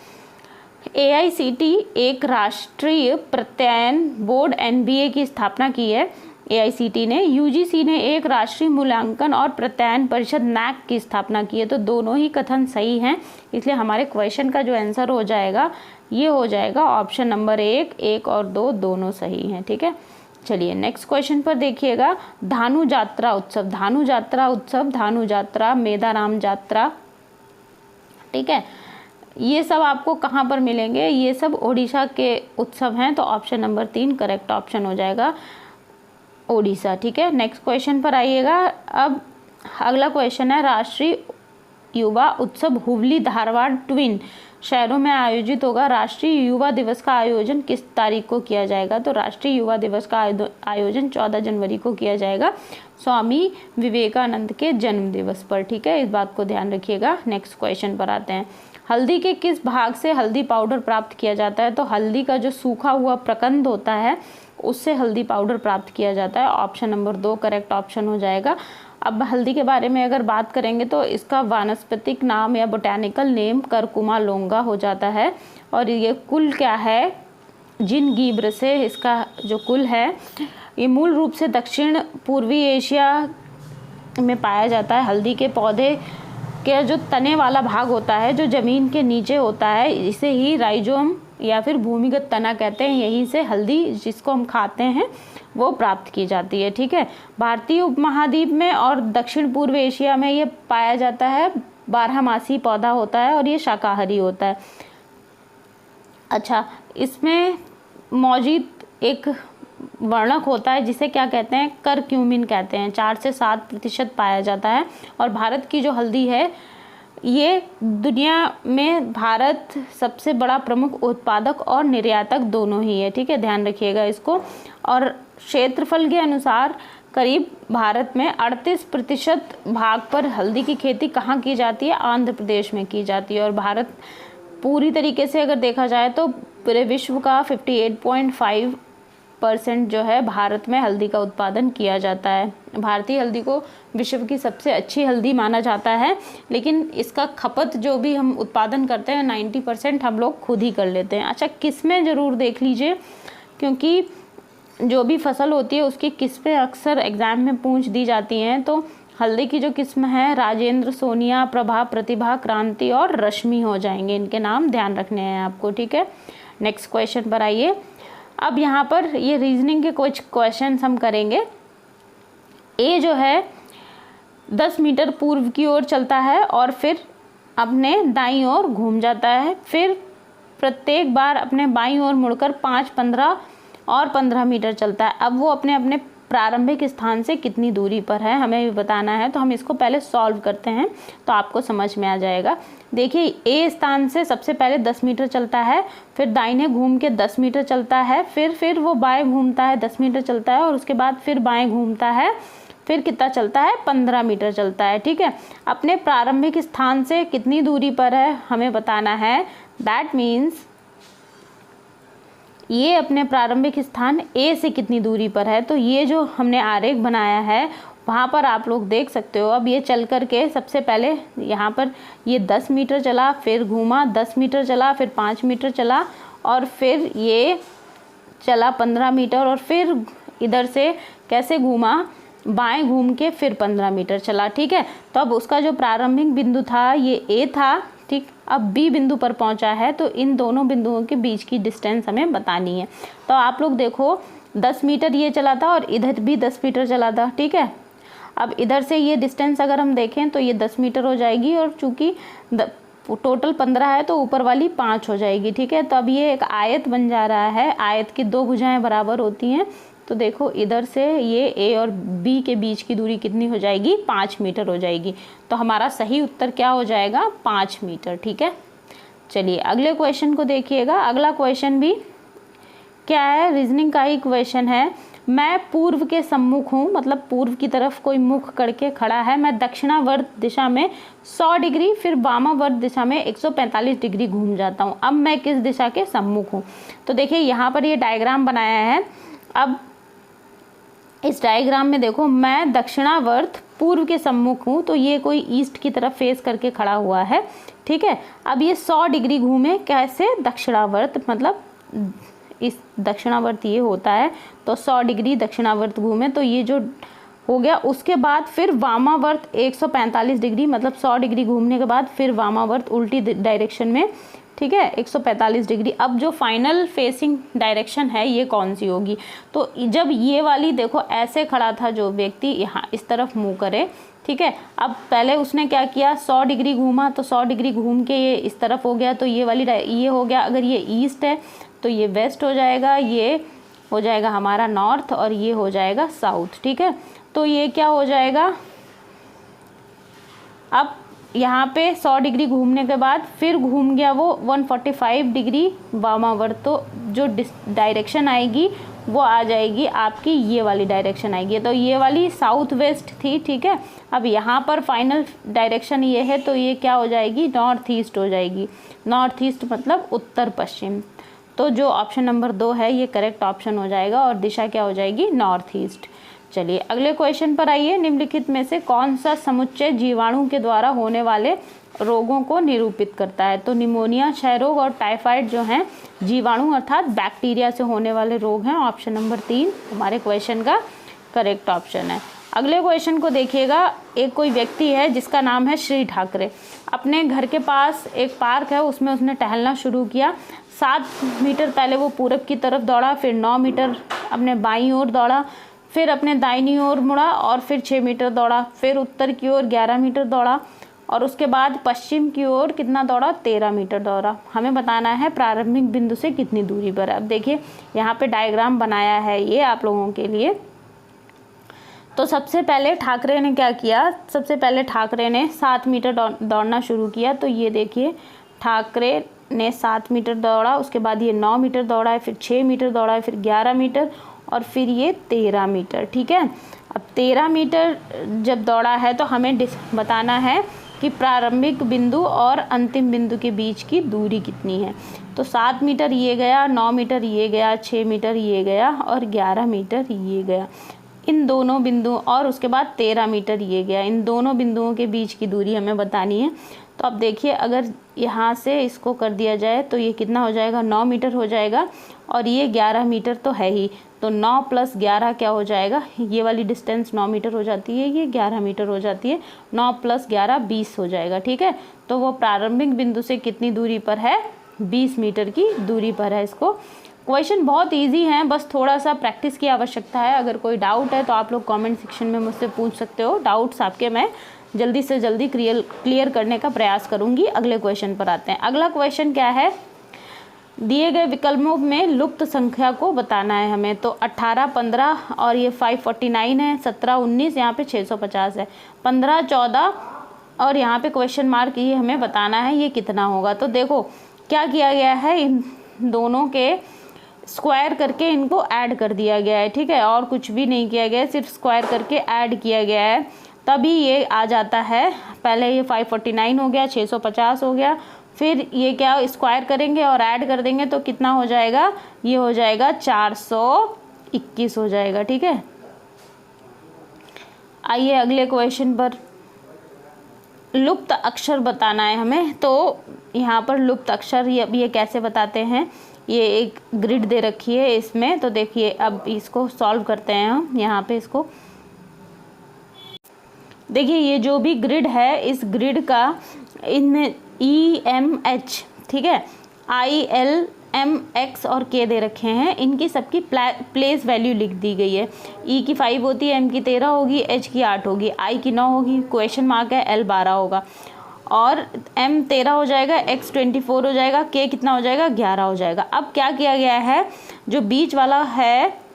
AICTE एक राष्ट्रीय प्रत्यायन बोर्ड NBA की स्थापना की है। AICTE ने, UGC ने एक राष्ट्रीय मूल्यांकन और प्रत्यायन परिषद NAAC की स्थापना की है। तो दोनों ही कथन सही हैं, इसलिए हमारे क्वेश्चन का जो आंसर हो जाएगा ये हो जाएगा ऑप्शन नंबर 1 और 2 दोनों सही हैं। ठीक है, चलिए नेक्स्ट क्वेश्चन पर देखिएगा। धानु जात्रा उत्सव, धानु जात्रा उत्सव, धानु जात्रा, मेदाराम जात्रा, ठीक है, ये सब आपको कहाँ पर मिलेंगे? ये सब ओडिशा के उत्सव हैं, तो ऑप्शन नंबर 3 करेक्ट ऑप्शन हो जाएगा, ओडिशा। ठीक है, नेक्स्ट क्वेश्चन पर आइएगा। अब अगला क्वेश्चन है, राष्ट्रीय युवा उत्सव हुबली धारवाड़ ट्विन शहरों में आयोजित होगा। राष्ट्रीय युवा दिवस का आयोजन किस तारीख को किया जाएगा? तो राष्ट्रीय युवा दिवस का आयोजन 14 जनवरी को किया जाएगा, स्वामी विवेकानंद के जन्म दिवस पर। ठीक है, इस बात को ध्यान रखिएगा। नेक्स्ट क्वेश्चन पर आते हैं। हल्दी के किस भाग से हल्दी पाउडर प्राप्त किया जाता है? तो हल्दी का जो सूखा हुआ प्रकंद होता है उससे हल्दी पाउडर प्राप्त किया जाता है। ऑप्शन नंबर 2 करेक्ट ऑप्शन हो जाएगा। अब हल्दी के बारे में अगर बात करेंगे तो इसका वानस्पतिक नाम या बोटैनिकल नेम करकुमा लोंगा हो जाता है। और ये कुल क्या है? जिनगिब्र से इसका जो कुल है, ये मूल रूप से दक्षिण पूर्वी एशिया में पाया जाता है। हल्दी के पौधे के जो तने वाला भाग होता है, जो ज़मीन के नीचे होता है, इसे ही राइजोम या फिर भूमिगत तना कहते हैं। यहीं से हल्दी जिसको हम खाते हैं वो प्राप्त की जाती है। ठीक है, भारतीय उपमहाद्वीप में और दक्षिण पूर्व एशिया में ये पाया जाता है। 12मासी पौधा होता है और ये शाकाहारी होता है। अच्छा, इसमें मौजूद एक वर्णक होता है जिसे क्या कहते हैं? करक्यूमिन कहते हैं। 4 से 7% पाया जाता है। और भारत की जो हल्दी है, ये दुनिया में भारत सबसे बड़ा प्रमुख उत्पादक और निर्यातक दोनों ही है। ठीक है, ध्यान रखिएगा इसको। और क्षेत्रफल के अनुसार करीब भारत में 38% भाग पर हल्दी की खेती कहाँ की जाती है? आंध्र प्रदेश में की जाती है। और भारत पूरी तरीके से अगर देखा जाए तो पूरे विश्व का 58.5% जो है भारत में हल्दी का उत्पादन किया जाता है। भारतीय हल्दी को विश्व की सबसे अच्छी हल्दी माना जाता है, लेकिन इसका खपत जो भी हम उत्पादन करते हैं 90% हम लोग खुद ही कर लेते हैं। अच्छा, किस्में ज़रूर देख लीजिए, क्योंकि जो भी फसल होती है उसकी किस्में अक्सर एग्ज़ाम में पूछ दी जाती हैं। तो हल्दी की जो किस्म है, राजेंद्र, सोनिया, प्रभा, प्रतिभा, क्रांति और रश्मि हो जाएंगे। इनके नाम ध्यान रखने हैं आपको। ठीक है, नेक्स्ट क्वेश्चन पर आइए। अब यहाँ पर ये रीजनिंग के कुछ क्वेश्चन हम करेंगे। ए जो है 10 मीटर पूर्व की ओर चलता है और फिर अपने दाईं ओर घूम जाता है, फिर प्रत्येक बार अपने बाईं ओर मुड़कर 5, 15 और 15 मीटर चलता है। अब वो अपने अपने प्रारंभिक स्थान से कितनी दूरी पर है हमें भी बताना है। तो हम इसको पहले सॉल्व करते हैं तो आपको समझ में आ जाएगा। देखिए, ए स्थान से सबसे पहले 10 मीटर चलता है, फिर दाहिने घूम के 10 मीटर चलता है, फिर वो बाएं घूमता है 10 मीटर चलता है, और उसके बाद फिर बाएं घूमता है, फिर कितना चलता है? 15 मीटर चलता है। ठीक है, अपने प्रारंभिक स्थान से कितनी दूरी पर है हमें बताना है। दैट मीन्स ये अपने प्रारंभिक स्थान ए से कितनी दूरी पर है। तो ये जो हमने आरेख बनाया है वहाँ पर आप लोग देख सकते हो। अब ये चल कर के सबसे पहले यहाँ पर ये 10 मीटर चला, फिर घूमा, 10 मीटर चला, फिर 5 मीटर चला, और फिर ये चला 15 मीटर, और फिर इधर से कैसे घूमा? बाएं घूम के फिर 15 मीटर चला। ठीक है, तो अब उसका जो प्रारंभिक बिंदु था ये ए था। ठीक, अब बी बिंदु पर पहुंचा है, तो इन दोनों बिंदुओं के बीच की डिस्टेंस हमें बतानी है। तो आप लोग देखो 10 मीटर ये चला था और इधर भी 10 मीटर चला था। ठीक है, अब इधर से ये डिस्टेंस अगर हम देखें तो ये 10 मीटर हो जाएगी, और चूंकि टोटल 15 है तो ऊपर वाली 5 हो जाएगी। ठीक है, तो अब ये एक आयत बन जा रहा है। आयत की 2 भुजाएं बराबर होती हैं, तो देखो इधर से ये ए और बी के बीच की दूरी कितनी हो जाएगी, 5 मीटर हो जाएगी। तो हमारा सही उत्तर क्या हो जाएगा, 5 मीटर। ठीक है, चलिए अगले क्वेश्चन को देखिएगा। अगला क्वेश्चन भी क्या है, रीजनिंग का ही क्वेश्चन है। मैं पूर्व के सम्मुख हूँ, मतलब पूर्व की तरफ कोई मुख करके खड़ा है। मैं दक्षिणावर्त दिशा में 100 डिग्री फिर वामावर्त दिशा में 145 डिग्री घूम जाता हूँ। अब मैं किस दिशा के सम्मुख हूँ। तो देखिए यहाँ पर ये डायग्राम बनाया है। अब इस डायग्राम में देखो, मैं दक्षिणावर्त पूर्व के सम्मुख हूँ, तो ये कोई ईस्ट की तरफ फेस करके खड़ा हुआ है। ठीक है, अब ये 100 डिग्री घूमे कैसे, दक्षिणावर्त, मतलब इस दक्षिणावर्त ये होता है, तो 100 डिग्री दक्षिणावर्त घूमे, तो ये जो हो गया। उसके बाद फिर वामावर्त 145 डिग्री, मतलब 100 डिग्री घूमने के बाद फिर वामावर्त उल्टी डायरेक्शन में। ठीक है, 145 डिग्री। अब जो फाइनल फेसिंग डायरेक्शन है ये कौन सी होगी। तो जब ये वाली देखो ऐसे खड़ा था जो व्यक्ति, यहाँ इस तरफ मुँह करे। ठीक है, अब पहले उसने क्या किया, 100 डिग्री घूमा, तो 100 डिग्री घूम के ये इस तरफ हो गया, तो ये वाली ये हो गया। अगर ये ईस्ट है तो ये वेस्ट हो जाएगा, ये हो जाएगा हमारा नॉर्थ, और ये हो जाएगा साउथ। ठीक है, तो ये क्या हो जाएगा, अब यहाँ पे 100 डिग्री घूमने के बाद फिर घूम गया वो 145 डिग्री वामावर्त, तो जो डायरेक्शन आएगी वो आ जाएगी आपकी ये वाली डायरेक्शन आएगी। तो ये वाली साउथ वेस्ट थी। ठीक है, अब यहाँ पर फाइनल डायरेक्शन ये है, तो ये क्या हो जाएगी, नॉर्थ ईस्ट हो जाएगी। नॉर्थ ईस्ट मतलब उत्तर पश्चिम। तो जो ऑप्शन नंबर 2 है ये करेक्ट ऑप्शन हो जाएगा, और दिशा क्या हो जाएगी, नॉर्थ ईस्ट। चलिए अगले क्वेश्चन पर आइए। निम्नलिखित में से कौन सा समुच्चय जीवाणु के द्वारा होने वाले रोगों को निरूपित करता है। तो निमोनिया, क्षय रोग और टाइफाइड जो हैं जीवाणु अर्थात बैक्टीरिया से होने वाले रोग हैं। ऑप्शन नंबर 3 हमारे क्वेश्चन का करेक्ट ऑप्शन है। अगले क्वेश्चन को देखिएगा। एक कोई व्यक्ति है जिसका नाम है श्री ठाकरे। अपने घर के पास एक पार्क है, उसमें उसने टहलना शुरू किया। 7 मीटर पहले वो पूरब की तरफ दौड़ा, फिर 9 मीटर अपने बाईं ओर दौड़ा, फिर अपने दाहिनी ओर मुड़ा, और फिर 6 मीटर दौड़ा, फिर उत्तर की ओर 11 मीटर दौड़ा, और उसके बाद पश्चिम की ओर कितना दौड़ा, 13 मीटर दौड़ा। हमें बताना है प्रारंभिक बिंदु से कितनी दूरी पर है। अब देखिए यहाँ पे डायग्राम बनाया है ये आप लोगों के लिए। तो सबसे पहले ठाकरे ने क्या किया, सबसे पहले ठाकरे ने 7 मीटर दौड़ना शुरू किया। तो ये देखिए ठाकरे ने 7 मीटर दौड़ा, उसके बाद ये 9 मीटर दौड़ा है, फिर 6 मीटर दौड़ा है, फिर 11 मीटर, और फिर ये 13 मीटर। ठीक है, अब 13 मीटर जब दौड़ा है तो हमें बताना है कि प्रारंभिक बिंदु और अंतिम बिंदु के बीच की दूरी कितनी है। तो 7 मीटर ये गया, 9 मीटर ये गया, 6 मीटर ये गया, और 11 मीटर ये गया। इन दोनों बिंदुओं, और उसके बाद 13 मीटर ये गया। इन दोनों बिंदुओं के बीच की दूरी हमें बतानी है। तो अब देखिए अगर यहाँ से इसको कर दिया जाए तो ये कितना हो जाएगा, 9 मीटर हो जाएगा, और ये 11 मीटर तो है ही। तो 9 + 11 क्या हो जाएगा, ये वाली डिस्टेंस 9 मीटर हो जाती है, ये 11 मीटर हो जाती है। 9 + 11 20 हो जाएगा। ठीक है, तो वो प्रारंभिक बिंदु से कितनी दूरी पर है, 20 मीटर की दूरी पर है। इसको क्वेश्चन बहुत इजी है, बस थोड़ा सा प्रैक्टिस की आवश्यकता है। अगर कोई डाउट है तो आप लोग कमेंट सेक्शन में मुझसे पूछ सकते हो। डाउट्स आपके मैं जल्दी से जल्दी क्लियर करने का प्रयास करूंगी। अगले क्वेश्चन पर आते हैं। अगला क्वेश्चन क्या है, दिए गए विकल्पों में लुप्त संख्या को बताना है हमें। तो 18, 15 और ये 549 है, 17, 19, यहाँ पे 650 है, 15, 14 और यहाँ पे क्वेश्चन मार्क, ये हमें बताना है ये कितना होगा। तो देखो क्या किया गया है, इन दोनों के स्क्वायर करके इनको ऐड कर दिया गया है। ठीक है, और कुछ भी नहीं किया गया है, सिर्फ स्क्वायर करके ऐड किया गया है, तभी ये आ जाता है। पहले ये 549 हो गया, 650 हो गया, फिर ये क्या स्क्वायर करेंगे और ऐड कर देंगे तो कितना हो जाएगा, ये हो जाएगा 421 हो जाएगा। ठीक है, आइए अगले क्वेश्चन पर। लुप्त अक्षर बताना है हमें। तो यहाँ पर लुप्त अक्षर ये कैसे बताते हैं, ये एक ग्रिड दे रखी है इसमें। तो देखिए अब इसको सॉल्व करते हैं हम। यहाँ पे इसको देखिए, ये जो भी ग्रिड है इस ग्रिड का इनमें EMH, ठीक है, ILMX और K दे रखे हैं। इनकी सबकी प्लेस वैल्यू लिख दी गई है। E की 5 होती है, M की 13 होगी, H की 8 होगी, I की 9 होगी, क्वेश्चन मार्क है, L 12 होगा, और M 13 हो जाएगा, X 24 हो जाएगा, K कितना हो जाएगा, 11 हो जाएगा। अब क्या किया गया है, जो बीच वाला है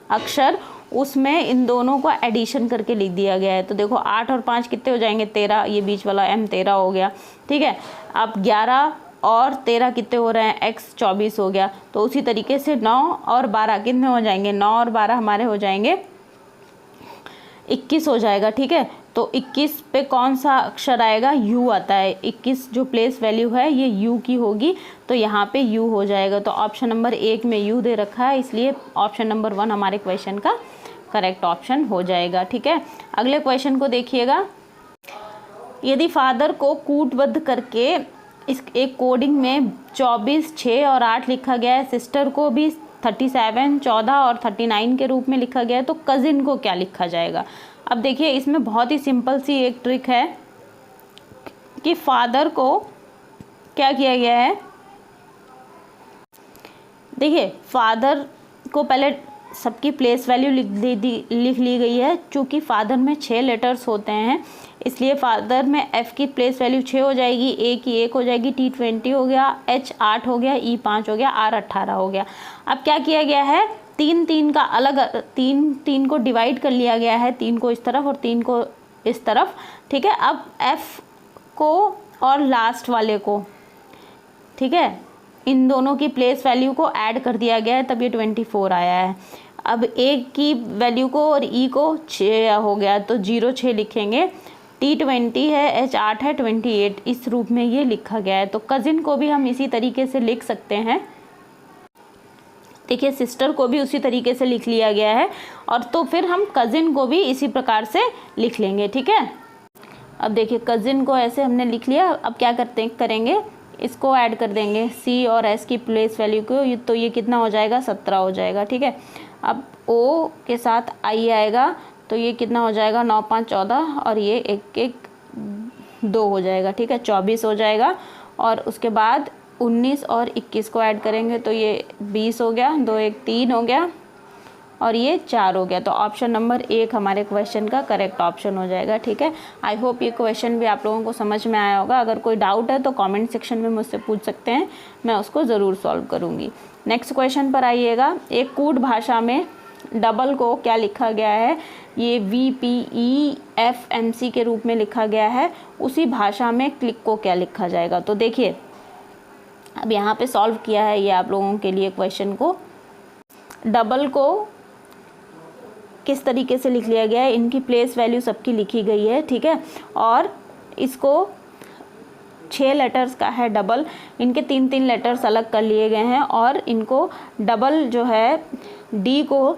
अक्षर, उसमें इन दोनों को एडिशन करके लिख दिया गया है। तो देखो 8 और 5 कितने हो जाएंगे, 13, ये बीच वाला m 13 हो गया, ठीक है। अब 11 और 13 कितने हो रहे हैं, x 24 हो गया। तो उसी तरीके से 9 और 12 कितने हो जाएंगे, 9 और 12 हमारे हो जाएंगे 21 हो जाएगा, ठीक है। तो 21 पे कौन सा अक्षर आएगा, u आता है। 21 जो प्लेस वैल्यू है ये u की होगी, तो यहाँ पे u हो जाएगा। तो ऑप्शन नंबर 1 में u दे रखा है, इसलिए ऑप्शन नंबर 1 हमारे क्वेश्चन का करेक्ट ऑप्शन हो जाएगा, ठीक है। अगले क्वेश्चन को देखिएगा। यदि फादर को कूटबद्ध करके इस एक कोडिंग में 24, 6 और 8 लिखा गया है, सिस्टर को भी 37, 14 और 39 के रूप में लिखा गया है, तो कज़िन को क्या लिखा जाएगा। अब देखिए इसमें बहुत ही सिंपल सी एक ट्रिक है कि फादर को क्या किया गया है। देखिए फादर को पहले सबकी प्लेस वैल्यू लिख ली गई है। चूँकि फादर में 6 लेटर्स होते हैं, इसलिए फादर में f की प्लेस वैल्यू 6 हो जाएगी, a की 1 हो जाएगी, t 20 हो गया, h 8 हो गया, e 5 हो गया, r 18 हो गया। अब क्या किया गया है, 3 का अलग 3 को डिवाइड कर लिया गया है, 3 को इस तरफ और 3 को इस तरफ, ठीक है। अब f को और लास्ट वाले को, ठीक है, इन दोनों की प्लेस वैल्यू को ऐड कर दिया गया है, तब ये 24 आया है। अब a की वैल्यू को और e को 6 हो गया, तो 0 6 लिखेंगे, t 20 है, h 8 है, 28 इस रूप में ये लिखा गया है। तो कज़िन को भी हम इसी तरीके से लिख सकते हैं। देखिए सिस्टर को भी उसी तरीके से लिख लिया गया है, और तो फिर हम कज़िन को भी इसी प्रकार से लिख लेंगे, ठीक है। अब देखिए कज़िन को ऐसे हमने लिख लिया। अब क्या करेंगे, इसको ऐड कर देंगे c और s की प्लेस वैल्यू को, तो ये कितना हो जाएगा, 17 हो जाएगा, ठीक है। अब o के साथ i आएगा, तो ये कितना हो जाएगा, 9 5 14 और ये 1 1 2 हो जाएगा, ठीक है, 24 हो जाएगा। और उसके बाद 19 और 21 को ऐड करेंगे, तो ये 20 हो गया, 2 1 3 हो गया और ये 4 हो गया। तो ऑप्शन नंबर 1 हमारे क्वेश्चन का करेक्ट ऑप्शन हो जाएगा, ठीक है। आई होप ये क्वेश्चन भी आप लोगों को समझ में आया होगा। अगर कोई डाउट है तो कमेंट सेक्शन में मुझसे पूछ सकते हैं, मैं उसको ज़रूर सॉल्व करूँगी। नेक्स्ट क्वेश्चन पर आइएगा। एक कूट भाषा में डबल को क्या लिखा गया है, ये VPEFMC के रूप में लिखा गया है। उसी भाषा में क्लिक को क्या लिखा जाएगा। तो देखिए अब यहाँ पे सॉल्व किया है ये आप लोगों के लिए क्वेश्चन को। डबल को किस तरीके से लिख लिया गया है, इनकी प्लेस वैल्यू सबकी लिखी गई है, ठीक है। और इसको 6 लेटर्स का है डबल, इनके 3 लेटर्स अलग कर लिए गए हैं, और इनको डबल जो है डी को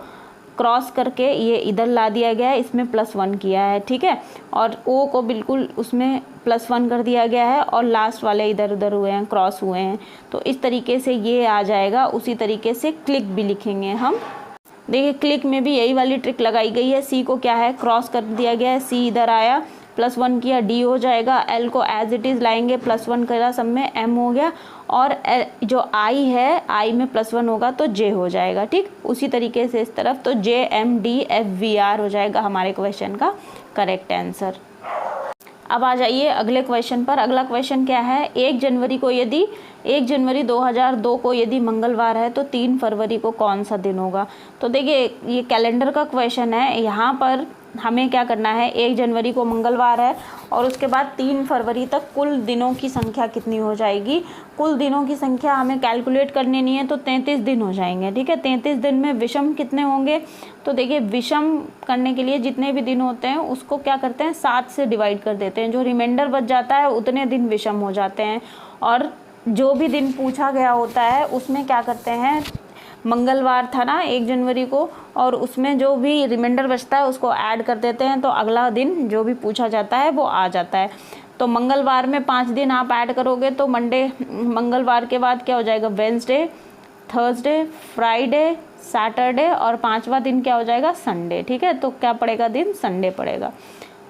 क्रॉस करके ये इधर ला दिया गया है, इसमें +1 किया है, ठीक है। और ओ को बिल्कुल उसमें +1 कर दिया गया है, और लास्ट वाले इधर उधर हुए हैं, क्रॉस हुए हैं। तो इस तरीके से ये आ जाएगा। उसी तरीके से क्लिक भी लिखेंगे हम। देखिए क्लिक में भी यही वाली ट्रिक लगाई गई है। सी को क्या है, क्रॉस कर दिया गया है, सी इधर आया, +1 किया, डी हो जाएगा। एल को एज इट इज़ लाएंगे, +1 करा, सब में एम हो गया, और जो आई है, आई में +1 होगा तो जे हो जाएगा, ठीक। उसी तरीके से इस तरफ, तो JMDFVR हो जाएगा हमारे क्वेश्चन का करेक्ट आंसर। अब आ जाइए अगले क्वेश्चन पर। अगला क्वेश्चन क्या है, 1 जनवरी 2002 को यदि मंगलवार है तो 3 फरवरी को कौन सा दिन होगा। तो देखिए ये कैलेंडर का क्वेश्चन है। यहाँ पर हमें क्या करना है, 1 जनवरी को मंगलवार है और उसके बाद 3 फरवरी तक कुल दिनों की संख्या कितनी हो जाएगी। कुल दिनों की संख्या हमें कैलकुलेट करनी नहीं है, तो 33 दिन हो जाएंगे, ठीक है। 33 दिन में विषम कितने होंगे, तो देखिए विषम करने के लिए जितने भी दिन होते हैं उसको क्या करते हैं, 7 से डिवाइड कर देते हैं। जो रिमाइंडर बच जाता है उतने दिन विषम हो जाते हैं। और जो भी दिन पूछा गया होता है उसमें क्या करते हैं, मंगलवार था ना 1 जनवरी को, और उसमें जो भी रिमाइंडर बचता है उसको ऐड कर देते हैं, तो अगला दिन जो भी पूछा जाता है वो आ जाता है। तो मंगलवार में 5 दिन आप ऐड करोगे तो मंगलवार के बाद क्या हो जाएगा, वेडनेसडे, थर्सडे, फ्राइडे, सैटरडे, और 5वां दिन क्या हो जाएगा, संडे, ठीक है। तो क्या पड़ेगा, दिन संडे पड़ेगा।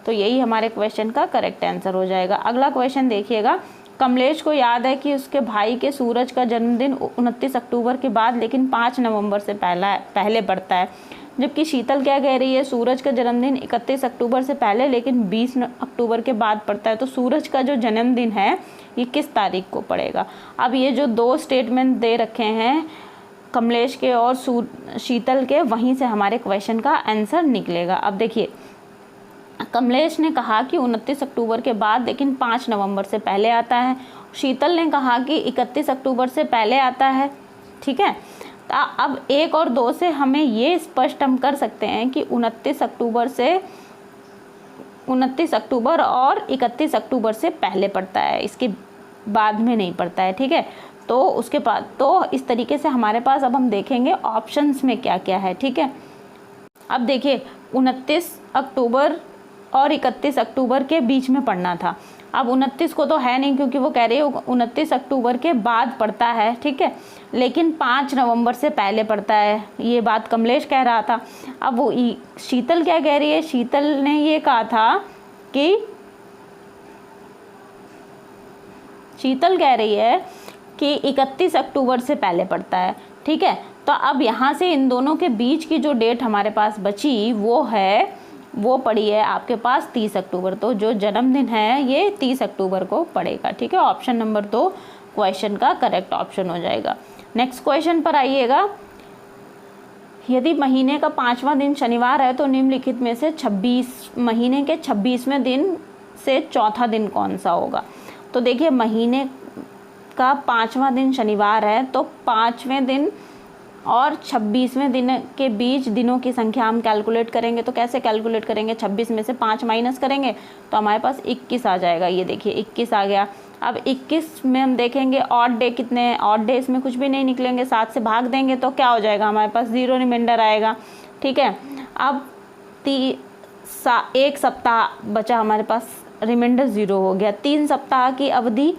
तो यही हमारे क्वेश्चन का करेक्ट आंसर हो जाएगा। अगला क्वेश्चन देखिएगा। कमलेश को याद है कि उसके भाई के सूरज का जन्मदिन 29 अक्टूबर के बाद लेकिन 5 नवंबर से पहले पड़ता है, जबकि शीतल क्या कह रही है, सूरज का जन्मदिन 31 अक्टूबर से पहले लेकिन 20 अक्टूबर के बाद पड़ता है। तो सूरज का जो जन्मदिन है ये किस तारीख को पड़ेगा। अब ये जो 2 स्टेटमेंट दे रखे हैं कमलेश के और शीतल के, वहीं से हमारे क्वेश्चन का आंसर निकलेगा। अब देखिए, कमलेश ने कहा कि 29 अक्टूबर के बाद लेकिन 5 नवंबर से पहले आता है। शीतल ने कहा कि 31 अक्टूबर से पहले आता है। ठीक है, तो अब 1 और 2 से हमें ये स्पष्ट हम कर सकते हैं कि 29 अक्टूबर और 31 अक्टूबर से पहले पड़ता है, इसके बाद में नहीं पड़ता है। ठीक है, तो उसके बाद तो इस तरीके से हमारे पास अब हम देखेंगे ऑप्शंस में क्या क्या है। ठीक है, अब देखिए 29 अक्टूबर और 31 अक्टूबर के बीच में पढ़ना था। अब 29 को तो है नहीं, क्योंकि वो कह रही है 29 अक्टूबर के बाद पड़ता है। ठीक है, लेकिन 5 नवंबर से पहले पड़ता है, ये बात कमलेश कह रहा था। अब वो शीतल क्या कह रही है, शीतल ने ये कहा था कि शीतल कह रही है कि 31 अक्टूबर से पहले पड़ता है। ठीक है, तो अब यहाँ से इन दोनों के बीच की जो डेट हमारे पास बची वो पड़ी है आपके पास 30 अक्टूबर। तो जो जन्मदिन है ये 30 अक्टूबर को पड़ेगा। ठीक है, ऑप्शन नंबर 2 क्वेश्चन का करेक्ट ऑप्शन हो जाएगा। नेक्स्ट क्वेश्चन पर आइएगा, यदि महीने का 5वां दिन शनिवार है तो निम्नलिखित में से महीने के 26वें दिन से चौथा दिन कौन सा होगा। तो देखिए, महीने का 5वां दिन शनिवार है, तो 5वें दिन और 26वें दिन के बीच दिनों की संख्या हम कैलकुलेट करेंगे। तो कैसे कैलकुलेट करेंगे, 26 में से 5 माइनस करेंगे तो हमारे पास 21 आ जाएगा। ये देखिए 21 आ गया। अब 21 में हम देखेंगे ऑड डे कितने हैं, ऑड डे इसमें कुछ भी नहीं निकलेंगे, 7 से भाग देंगे तो क्या हो जाएगा, हमारे पास 0 रिमाइंडर आएगा। ठीक है, अब 1 सप्ताह बचा हमारे पास, रिमाइंडर 0 हो गया। 3 सप्ताह की अवधि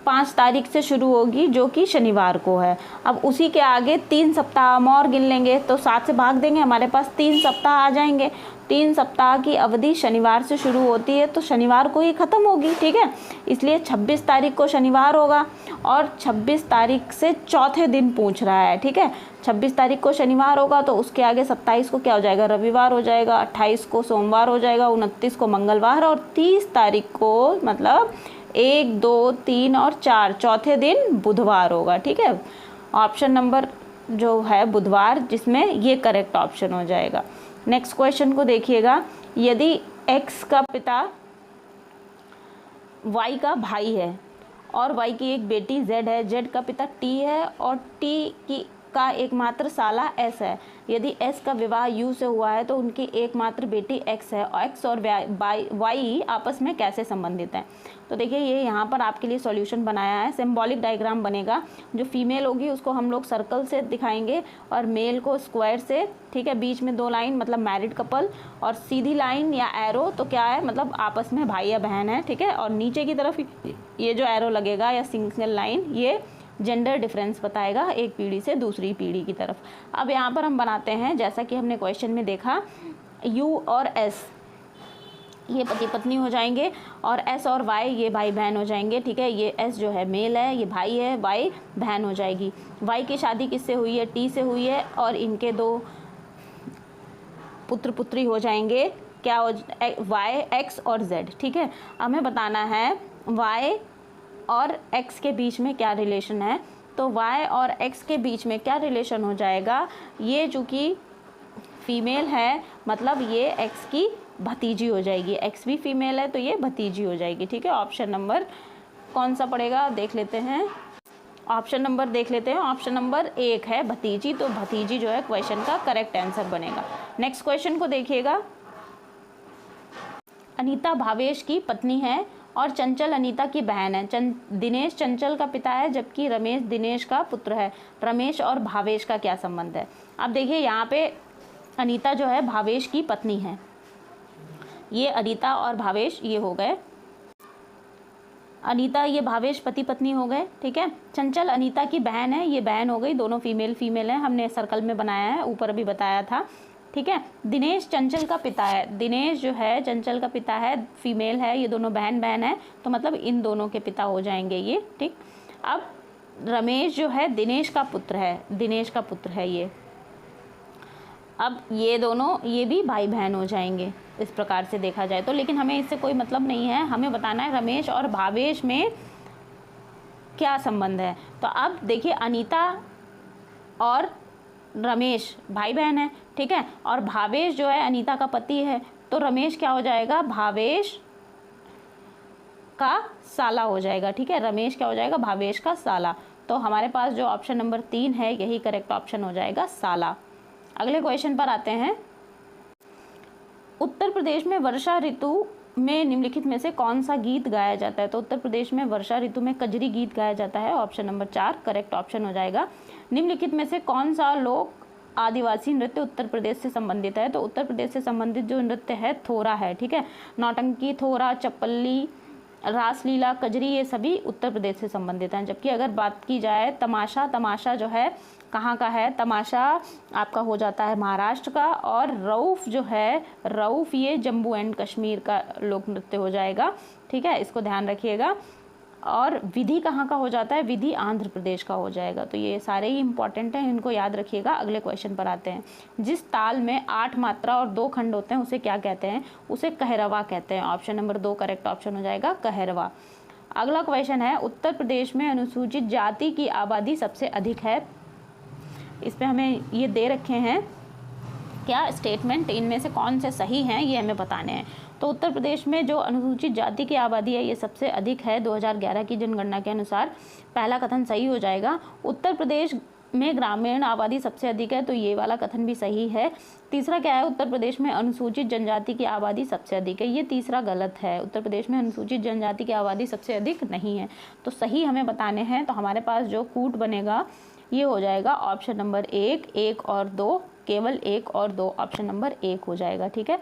5 तारीख से शुरू होगी, जो कि शनिवार को है। अब उसी के आगे 3 सप्ताह हम और गिन लेंगे, तो 7 से भाग देंगे, हमारे पास 3 सप्ताह आ जाएंगे। 3 सप्ताह की अवधि शनिवार से शुरू होती है, तो शनिवार को ही ख़त्म होगी। ठीक है, इसलिए 26 तारीख को शनिवार होगा और 26 तारीख से चौथे दिन पूछ रहा है। ठीक है, 26 तारीख को शनिवार होगा तो उसके आगे 27 को क्या हो जाएगा, रविवार हो जाएगा। 28 को सोमवार हो जाएगा। 29 को मंगलवार और 30 तारीख को मतलब 1, 2, 3 और 4 चौथे दिन बुधवार होगा। ठीक है, ऑप्शन नंबर जो है बुधवार, जिसमें ये करेक्ट ऑप्शन हो जाएगा। नेक्स्ट क्वेश्चन को देखिएगा, यदि x का पिता y का भाई है और y की एक बेटी z है, z का पिता t है और t का एकमात्र साला s है, यदि s का विवाह u से हुआ है तो उनकी एकमात्र बेटी x है, और x और y आपस में कैसे संबंधित हैं। तो देखिए, ये यहाँ पर आपके लिए सॉल्यूशन बनाया है। सिंबॉलिक डायग्राम बनेगा, जो फीमेल होगी उसको हम लोग सर्कल से दिखाएंगे और मेल को स्क्वायर से। ठीक है, बीच में 2 लाइन मतलब मैरिड कपल, और सीधी लाइन या एरो तो क्या है, मतलब आपस में भाई या बहन है। ठीक है, और नीचे की तरफ ये जो एरो लगेगा या सिंगल लाइन, ये जेंडर डिफरेंस बताएगा एक पीढ़ी से दूसरी पीढ़ी की तरफ। अब यहाँ पर हम बनाते हैं, जैसा कि हमने क्वेश्चन में देखा, U और S ये पति पत्नी हो जाएंगे और S और Y ये भाई बहन हो जाएंगे। ठीक है, ये S जो है मेल है, ये भाई है, Y बहन हो जाएगी। Y की शादी किससे हुई है, T से हुई है, और इनके 2 पुत्र पुत्री हो जाएंगे, क्या हो, Y, X और Z। ठीक है, हमें बताना है Y और X के बीच में क्या रिलेशन है। तो Y और X के बीच में क्या रिलेशन हो जाएगा, ये चूँकि फीमेल है मतलब ये X की भतीजी हो जाएगी। X भी फीमेल है तो ये भतीजी हो जाएगी। ठीक है, ऑप्शन नंबर कौन सा पड़ेगा देख लेते हैं, ऑप्शन नंबर देख लेते हैं। ऑप्शन नंबर 1 है भतीजी, तो भतीजी जो है क्वेश्चन का करेक्ट आंसर बनेगा। नेक्स्ट क्वेश्चन को देखिएगा, अनीता भावेश की पत्नी है और चंचल अनीता की बहन है। दिनेश चंचल का पिता है जबकि रमेश दिनेश का पुत्र है। रमेश और भावेश का क्या संबंध है। अब देखिए, यहाँ पे अनीता जो है भावेश की पत्नी है, ये अनीता और भावेश ये हो गए, अनीता ये भावेश पति पत्नी हो गए। ठीक है, चंचल अनीता की बहन है, ये बहन हो गई, दोनों फीमेल हैं, हमने सर्कल में बनाया है, ऊपर भी बताया था। ठीक है, दिनेश चंचल का पिता है, दिनेश जो है चंचल का पिता है, फीमेल है, ये दोनों बहन है, तो मतलब इन दोनों के पिता हो जाएंगे ये। ठीक, अब रमेश जो है दिनेश का पुत्र है ये, अब ये दोनों ये भी भाई बहन हो जाएंगे इस प्रकार से देखा जाए तो। लेकिन हमें इससे कोई मतलब नहीं है, हमें बताना है रमेश और भावेश में क्या संबंध है। तो अब देखिए, अनीता और रमेश भाई बहन है, ठीक है। और भावेश जो है अनीता का पति है, तो रमेश क्या हो जाएगा, भावेश का साला हो जाएगा, ठीक है। रमेश क्या हो जाएगा, भावेश का साला। तो हमारे पास जो ऑप्शन नंबर 3 है यही करेक्ट ऑप्शन हो जाएगा, साला। अगले क्वेश्चन पर आते हैं। उत्तर प्रदेश में वर्षा ऋतु में निम्नलिखित में से कौन सा गीत गाया जाता है। तो उत्तर प्रदेश में वर्षा ऋतु में कजरी गीत गाया जाता है, ऑप्शन नंबर 4 करेक्ट ऑप्शन हो जाएगा। निम्नलिखित में से कौन सा लोक आदिवासी नृत्य उत्तर प्रदेश से संबंधित है। तो उत्तर प्रदेश से संबंधित जो नृत्य है थोरा है, ठीक है। नौटंकी, थोरा, चप्पली, रासलीला, कजरी, ये सभी उत्तर प्रदेश से संबंधित हैं। जबकि अगर बात की जाए तमाशा, तमाशा जो है कहाँ का है, तमाशा आपका हो जाता है महाराष्ट्र का। और रऊफ जो है, रऊफ ये जम्मू एंड कश्मीर का लोक नृत्य हो जाएगा, ठीक है, इसको ध्यान रखिएगा। और विधि कहाँ का हो जाता है, विधि आंध्र प्रदेश का हो जाएगा। तो ये सारे ही इंपॉर्टेंट हैं, इनको याद रखिएगा। अगले क्वेश्चन पर आते हैं। जिस ताल में 8 मात्रा और 2 खंड होते हैं उसे क्या कहते हैं। उसे कहरवा कहते हैं, ऑप्शन नंबर 2 करेक्ट ऑप्शन हो जाएगा, कहरवा। अगला क्वेश्चन है, उत्तर प्रदेश में अनुसूचित जाति की आबादी सबसे अधिक है। इस पर हमें ये दे रखे हैं क्या स्टेटमेंट, इनमें से कौन से सही हैं ये हमें बताने हैं। तो उत्तर प्रदेश में जो अनुसूचित जाति की आबादी है ये सबसे अधिक है 2011 की जनगणना के अनुसार। पहला कथन सही हो जाएगा। उत्तर प्रदेश में ग्रामीण आबादी सबसे अधिक है, तो ये वाला कथन भी सही है। तीसरा क्या है, उत्तर प्रदेश में अनुसूचित जनजाति की आबादी सबसे अधिक है, ये तीसरा गलत है। उत्तर प्रदेश में अनुसूचित जनजाति की आबादी सबसे अधिक नहीं है। तो सही हमें बताने हैं। तो हमारे पास जो कूट बनेगा ये हो जाएगा ऑप्शन नंबर 1 और 2, केवल 1 और 2, ऑप्शन नंबर 1 हो जाएगा, ठीक है।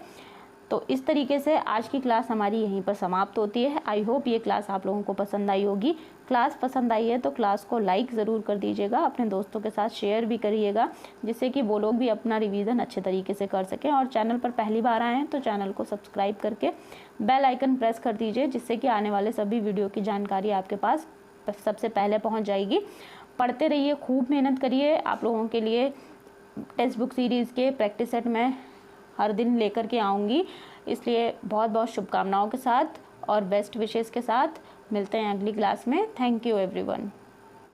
तो इस तरीके से आज की क्लास हमारी यहीं पर समाप्त होती है। आई होप ये क्लास आप लोगों को पसंद आई होगी। क्लास पसंद आई है तो क्लास को लाइक ज़रूर कर दीजिएगा, अपने दोस्तों के साथ शेयर भी करिएगा, जिससे कि वो लोग भी अपना रिवीजन अच्छे तरीके से कर सकें। और चैनल पर पहली बार आए हैं तो चैनल को सब्सक्राइब करके बेल आइकन प्रेस कर दीजिए, जिससे कि आने वाले सभी वीडियो की जानकारी आपके पास सबसे पहले पहुँच जाएगी। पढ़ते रहिए, खूब मेहनत करिए। आप लोगों के लिए टेक्स्ट बुक सीरीज़ के प्रैक्टिस सेट मैं हर दिन लेकर के आऊँगी, इसलिए बहुत बहुत शुभकामनाओं के साथ और बेस्ट विशेज़ के साथ मिलते हैं अगली क्लास में। Thank you everyone.